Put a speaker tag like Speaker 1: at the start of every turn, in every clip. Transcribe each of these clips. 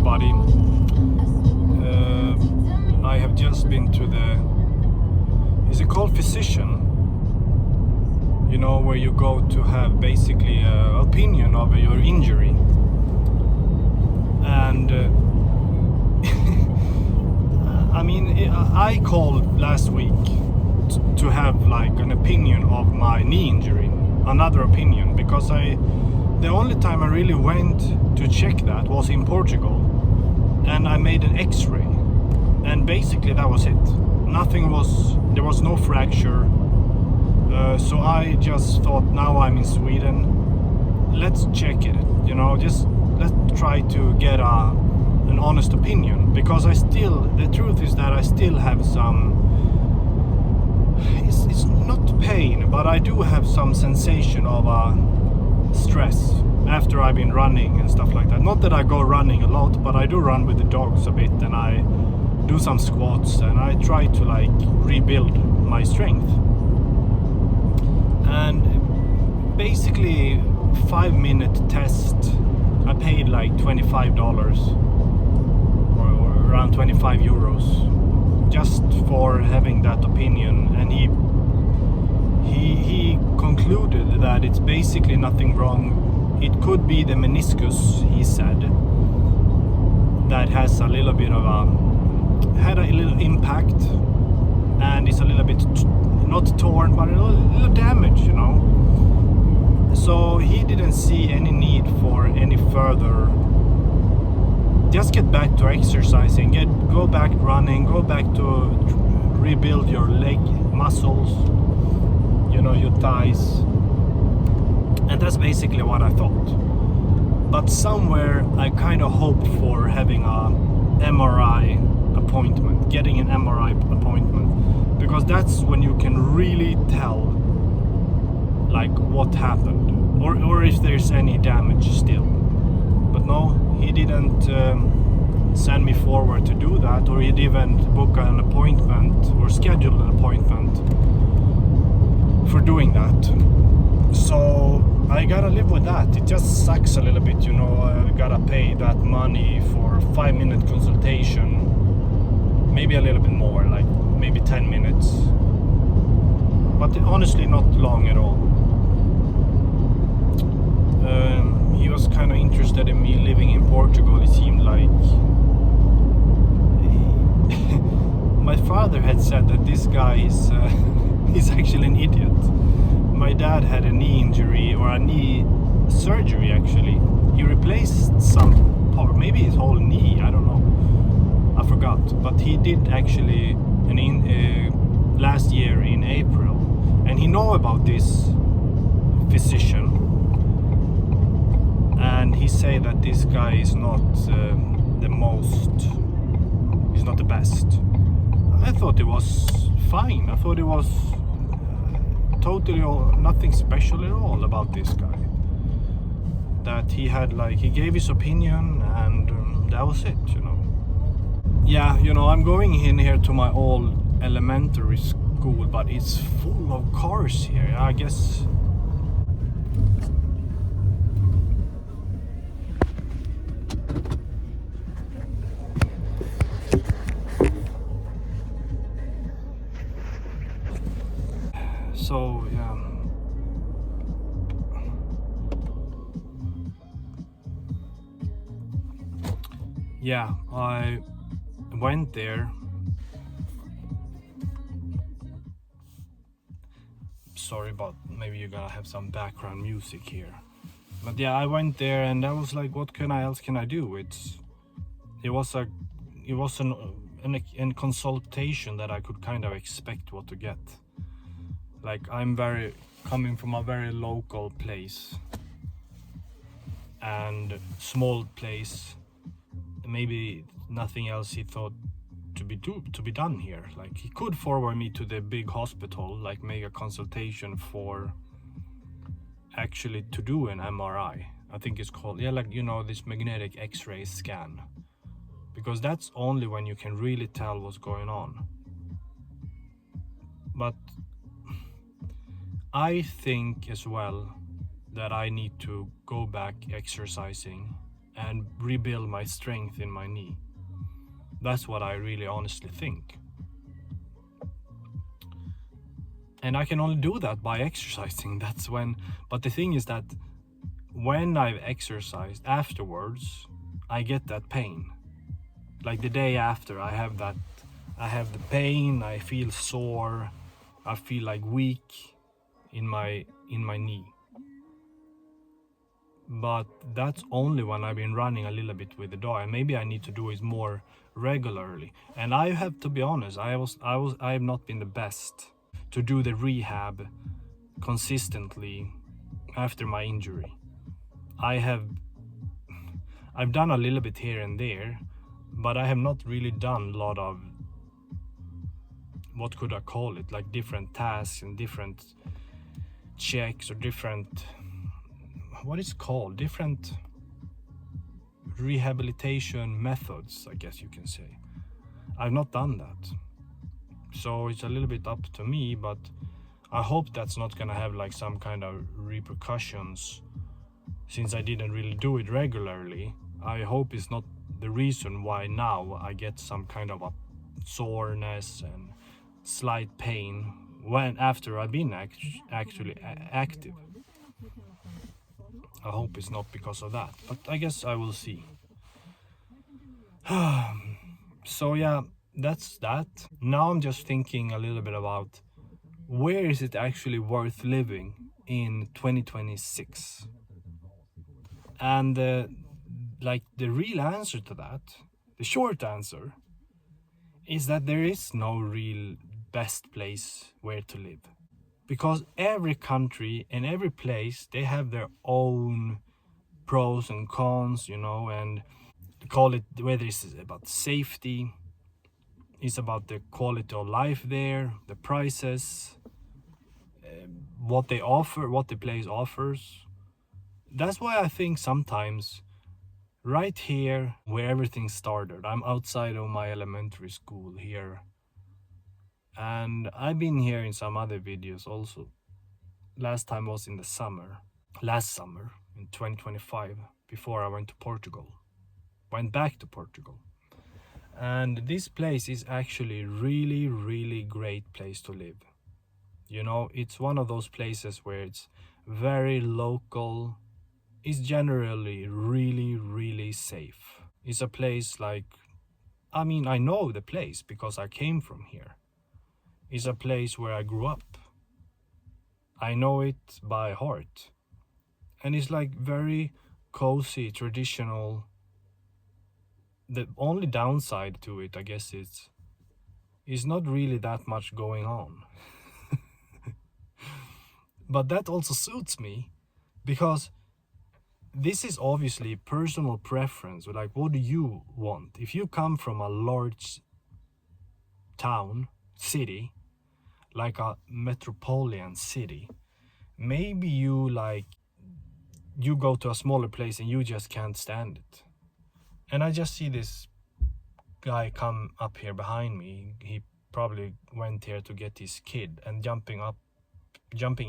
Speaker 1: everybody. I have just been to is it called physician? You know, where you go to have basically an opinion of your injury. And I mean, I called last week to have like an opinion of my knee injury, another opinion, because the only time I really went to check that was in Portugal, and I made an X-ray, and basically that was it. There was no fracture, so I just thought, now I'm in Sweden, let's check it, you know, just let's try to get an honest opinion, because the truth is that I still have some, it's not pain, but I do have some sensation of stress after I've been running and stuff like that. Not that I go running a lot, but I do run with the dogs a bit, and I do some squats, and I try to like rebuild my strength. And basically 5-minute test, I paid like $25 or around 25 euros just for having that opinion, and he concluded that it's basically nothing wrong. It could be the meniscus, he said, that has a little bit of had a little impact, and it's a little bit not torn, but a little damage, you know. So he didn't see any need for any further. Just get back to exercising, go back running, go back to rebuild your leg muscles, you know, your thighs. And that's basically what I thought. But somewhere I kind of hoped for having a MRI appointment, getting an MRI appointment, because that's when you can really tell like what happened, or if there's any damage still. But no, he didn't send me forward to do that, or he didn't book an appointment or schedule an appointment for doing that. So I gotta live with that. It just sucks a little bit, you know. I gotta pay that money for a 5-minute consultation, maybe a little bit more, like maybe 10 minutes, but honestly not long at all. He was kind of interested in me living in Portugal, it seemed like. My father had said that this guy is he's actually an idiot. My dad had a knee injury, or a knee surgery actually. He replaced some part, maybe his whole knee, I don't know, I forgot. But he did actually last year in April, and he know about this physician, and he say that this guy is not he's not the best. I thought it was fine. I thought it was totally nothing special at all about this guy. That he had he gave his opinion, and that was it, you know. Yeah, you know, I'm going in here to my old elementary school, but it's full of cars here, I guess. So yeah, I went there. Sorry, but maybe you're gonna have some background music here. But yeah, I went there, and I was like, what else can I do? It was a consultation that I could kind of expect what to get. Like, I'm coming from a very local place and small place. Maybe nothing else he thought to be done here. Like, he could forward me to the big hospital, like make a consultation for actually to do an MRI. I think it's called, yeah, like, you know, this magnetic X-ray scan, because that's only when you can really tell what's going on. But I think as well that I need to go back exercising and rebuild my strength in my knee. That's what I really honestly think. And I can only do that by exercising. But the thing is that when I've exercised afterwards, I get that pain. Like the day after, I have the pain, I feel sore, I feel like weak in my knee. But that's only when I've been running a little bit with the dog, and maybe I need to do it more regularly. And I have to be honest, I have not been the best to do the rehab consistently after my injury. I've done a little bit here and there, but I have not really done a lot of, what could I call it, like different tasks and different checks or different, what is called, different rehabilitation methods, I guess you can say. I've not done that. So it's a little bit up to me, but I hope that's not gonna have like some kind of repercussions since I didn't really do it regularly. I hope it's not the reason why now I get some kind of a soreness and slight pain when after I've been actually active. I hope it's not because of that, but I guess I will see. So yeah, that's that. Now I'm just thinking a little bit about where is it actually worth living in 2026? And like the real answer to that, the short answer, is that there is no real best place where to live. Because every country and every place, they have their own pros and cons, and call it whether it's about safety, it's about the quality of life there, the prices, what they offer, what the place offers. That's why I think sometimes right here where everything started, I'm outside of my elementary school here, and I've been here in some other videos also. Last time was in the summer, last summer in 2025, before I went back to Portugal. And this place is actually really, really great place to live. It's one of those places where it's very local. It's generally really, really safe. It's a place like, I know the place because I came from here. It's a place where I grew up. I know it by heart. And it's like very cozy, traditional. The only downside to it, I guess, is not really that much going on. But that also suits me, because this is obviously personal preference. Like, what do you want? If you come from a large town, city, like a metropolitan city, maybe you go to a smaller place and you just can't stand it. And I just see this guy come up here behind me. He probably went here to get his kid, and jumping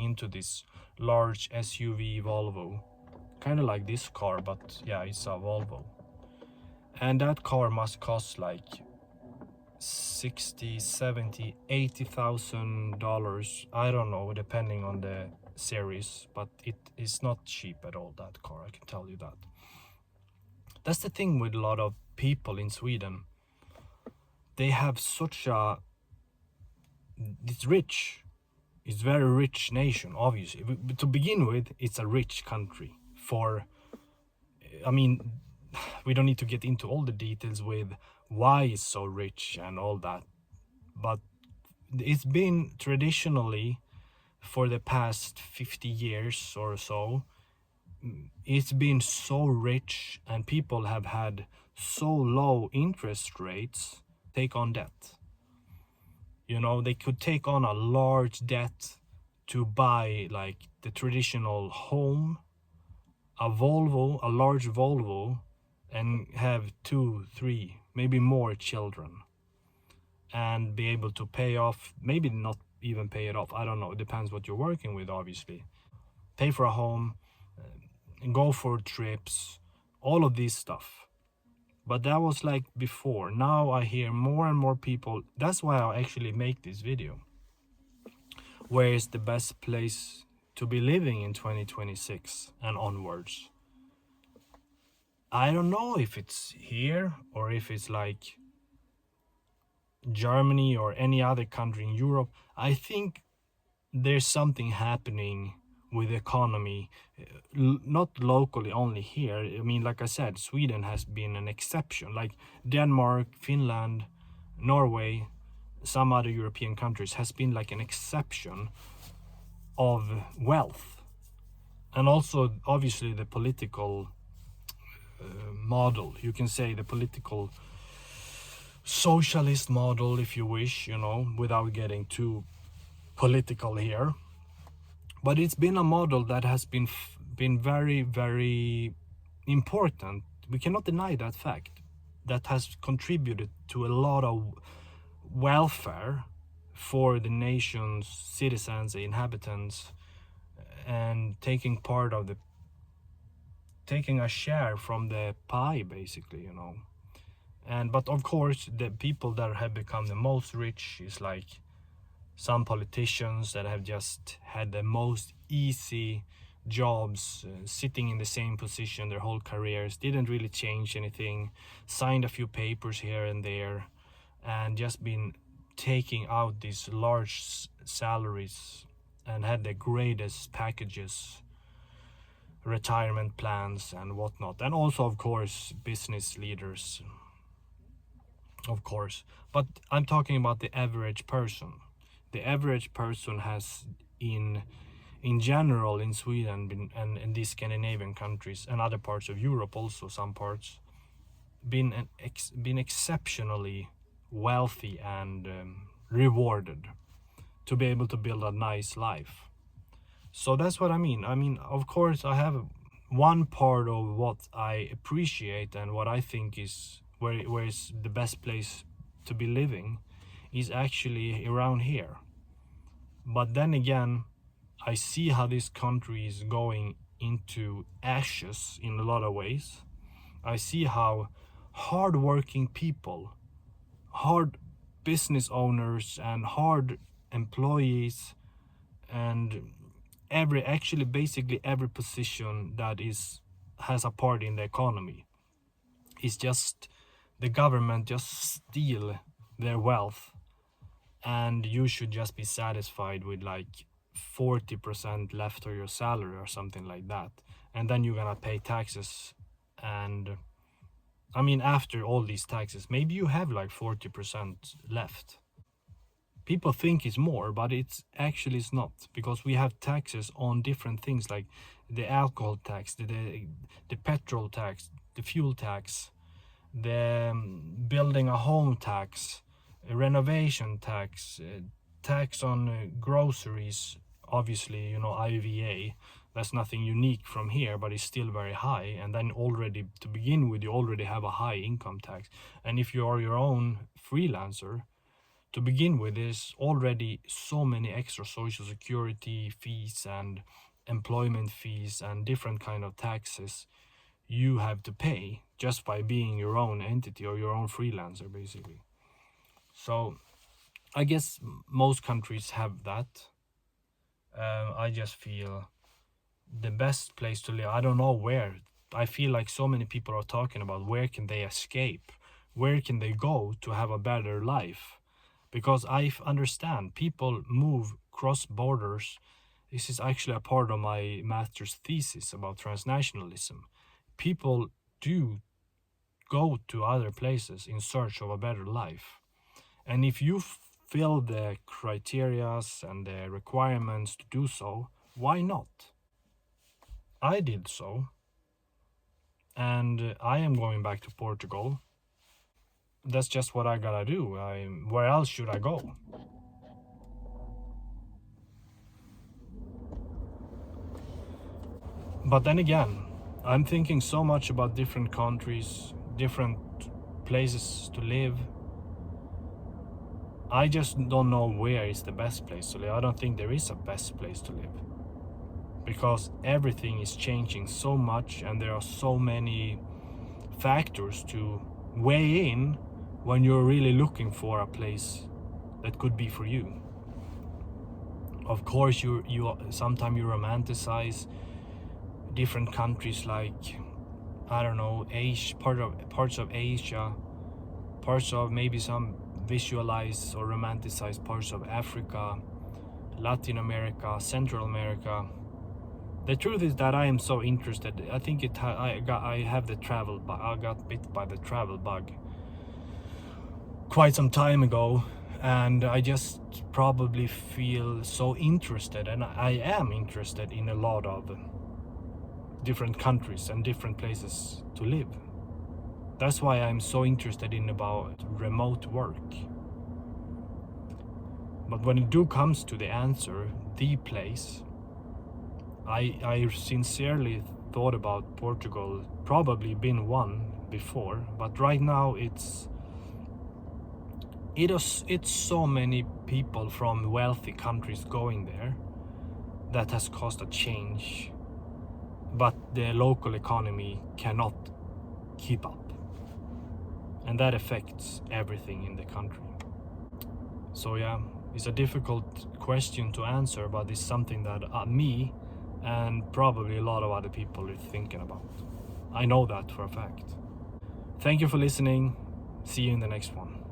Speaker 1: into this large SUV Volvo, kind of like this car, but yeah, it's a Volvo. And that car must cost like $60,000, $70,000, $80,000, I don't know, depending on the series, but it is not cheap at all, that car, I can tell you that. That's the thing with a lot of people in Sweden. They have it's rich. It's very rich nation, obviously. But to begin with, it's a rich country. We don't need to get into all the details with why it's so rich and all that. But it's been traditionally, for the past 50 years or so, it's been so rich, and people have had so low interest rates take on debt. They could take on a large debt to buy like the traditional home, a large Volvo, and have 2, 3, maybe more children, and be able to pay off, maybe not even pay it off, I don't know, it depends what you're working with, obviously. Pay for a home, and go for trips, all of this stuff. But that was like before. Now I hear more and more people. That's why I actually make this video. Where is the best place to be living in 2026 and onwards? I don't know if it's here or if it's like Germany or any other country in Europe. I think there's something happening with the economy, not locally only here. I mean, like I said, Sweden has been an exception. Like Denmark, Finland, Norway, some other European countries has been like an exception of wealth. And also, obviously, the political model, you can say the political socialist model, if you wish, you know, without getting too political here. But it's been a model that has been very, very important. We cannot deny that fact. That has contributed to a lot of welfare for the nation's citizens, inhabitants, and taking a share from the pie, basically, you know. But of course, the people that have become the most rich is like some politicians that have just had the most easy jobs, sitting in the same position their whole careers, didn't really change anything, signed a few papers here and there, and just been taking out these large salaries and had the greatest packages, retirement plans and whatnot. And also, of course, business leaders, of course. But I'm talking about the average person. The average person has, in general, in Sweden and in these Scandinavian countries and other parts of Europe, also some parts, been exceptionally wealthy and rewarded to be able to build a nice life. So that's what I mean. I mean, of course, I have one part of what I appreciate and what I think is where is the best place to be living is actually around here. But then again, I see how this country is going into ashes in a lot of ways. I see how hard-working people, hard business owners and hard employees and basically every position that has a part in the economy is just the government just steal their wealth, and you should just be satisfied with like 40% left of your salary or something like that, and then you're gonna pay taxes. And I mean, after all these taxes, maybe you have like 40% left. People think it's more, but it's actually not, because we have taxes on different things like the alcohol tax, the petrol tax, the fuel tax, the building a home tax, a renovation tax, tax on groceries. Obviously, you know, IVA, that's nothing unique from here, but it's still very high. And then already to begin with, you already have a high income tax. And if you are your own freelancer, to begin with, there's already so many extra social security fees and employment fees and different kind of taxes you have to pay just by being your own entity or your own freelancer, basically. So I guess most countries have that. I just feel the best place to live, I don't know where. I feel like so many people are talking about where can they escape, where can they go to have a better life. Because I understand people move cross borders. This is actually a part of my master's thesis about transnationalism. People do go to other places in search of a better life. And if you fill the criteria and the requirements to do so, why not? I did so. And I am going back to Portugal. That's just what I gotta do. Where else should I go? But then again, I'm thinking so much about different countries, different places to live. I just don't know where is the best place to live. I don't think there is a best place to live, because everything is changing so much and there are so many factors to weigh in when you're really looking for a place that could be for you. Of course, you sometimes you romanticize different countries, like, I don't know, parts of Asia, parts of maybe some visualized or romanticized parts of Africa, Latin America, Central America. The truth is that I am so interested. I think I have the travel bug. I got bit by the travel bug quite some time ago, and I just probably feel so interested, and I am interested in a lot of different countries and different places to live. That's why I'm so interested in about remote work. But when it comes to the answer, the place, I sincerely thought about Portugal, probably been one before, but right now it's so many people from wealthy countries going there that has caused a change, but the local economy cannot keep up, and that affects everything in the country. So yeah, it's a difficult question to answer, but it's something that me and probably a lot of other people are thinking about. I know that for a fact. Thank you for listening. See you in the next one.